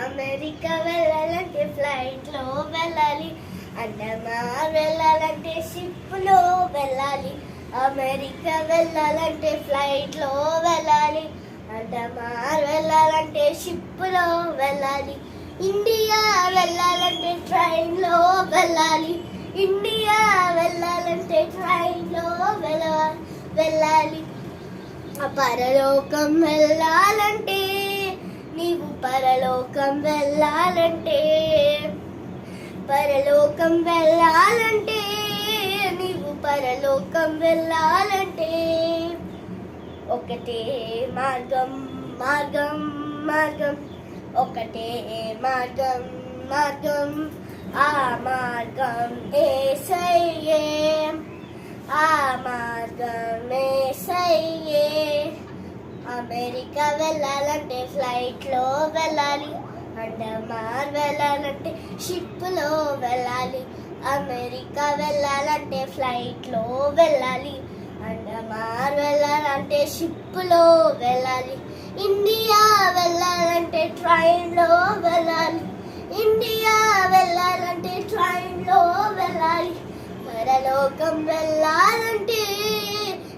America వెళ్ళాలంటే ఫ్లైట్లో వెళ్ళాలి, అండమాన్ వెళ్ళాలంటే షిప్లో వెళ్ళాలి. అమెరికా వెళ్ళాలంటే ఫ్లైట్లో వెళ్ళాలి, అండమాన్ వెళ్ళాలంటే షిప్లో వెళ్ళాలి. ఇండియా వెళ్ళాలంటే ట్రైన్లో వెళ్ళాలి, ఇండియా వెళ్ళాలంటే ట్రైన్లో వెళ్ళాలి. పరలోకం వెళ్ళాలంటే నీవు పరలోకం వెళ్ళాలంటే, పరలోకం వెళ్ళాలంటే నీవు పరలోకం వెళ్ళాలంటే ఒకటే మార్గం మార్గం మార్గం, ఒకటే మార్గం మార్గం, ఆ మార్గం యేసయ్యే, ఆ మార్గం యేసయ్యే. అమెరికా వెళ్ళాలంటే ఫ్లైట్లో వెళ్ళాలి, అండమాన్ వెళ్ళాలంటే షిప్లో వెళ్ళాలి. అమెరికా వెళ్ళాలంటే ఫ్లైట్లో వెళ్ళాలి, అండమాన్ వెళ్ళాలంటే షిప్లో వెళ్ళాలి. ఇండియా వెళ్ళాలంటే ట్రైన్లో వెళ్ళాలి, ఇండియా వెళ్ళాలంటే ట్రైన్లో వెళ్ళాలి. పరలోకం వెళ్ళాలంటే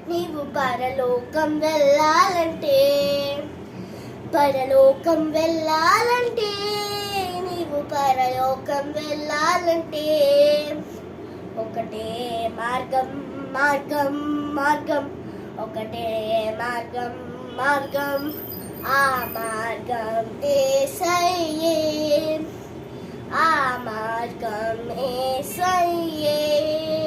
నీవు పరలోకం వెళ్ళాలంటే, పరలోకం వెళ్ళాలంటే నీవు పరలోకం వెళ్ళాలంటే ఒకటే మార్గం మార్గం మార్గం, ఒకటే మార్గం మార్గం, ఆ మార్గం యేసయ్యే, ఆ మార్గం యేసయ్యే.